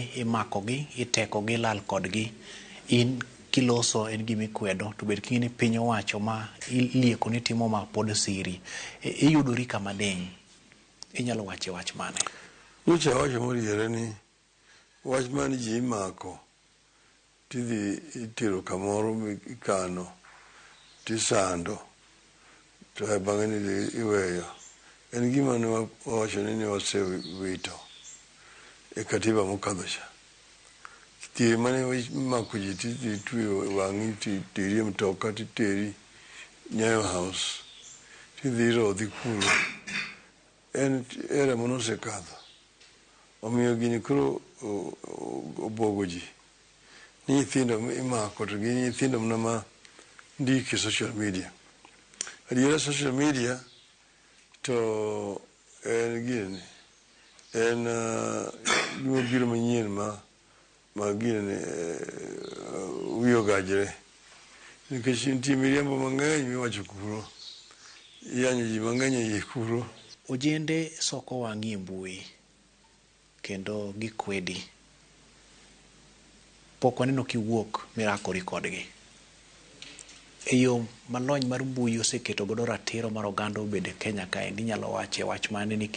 imakogi, itekogi, lal kodgi, in kiloso en gimikwedo, to bed king'e ni piny owacho ma ilieko ni timo ma pod siri, iyudori kama ding', inyalo wache wach mane? Nyocha wacho moriere ni wach mani ji imako tidhi itero kamoro ikano tisando to bang'e ni iweyo, en gima ne wawacho ni wasewito e katiba mokadho cha. Thier mane imako ji tidhi itweyo wang'i titeri e mtoka titeri Nyayo House tidhi irodhi kuro, en era manosekadho. Omiyo gini koro obwogo ji ni nyithindo imako to gi nyithindo mana ma ndiki e social media. Adiera social media to en gini, en gima biro manyien ma gini wiye ogajre, nikech nitie miriambo mang'eny miwacho kuro, iyanyo ji mang'eny e iye kuro. Ojende soko wang'i e mbui kendo gikwedi, pok waneno kiwuok mirakori kodgi. E yo malony mar mbui oseketo godo ratiro mar oganda obede Kenya kae, inyalo wache wach mane ni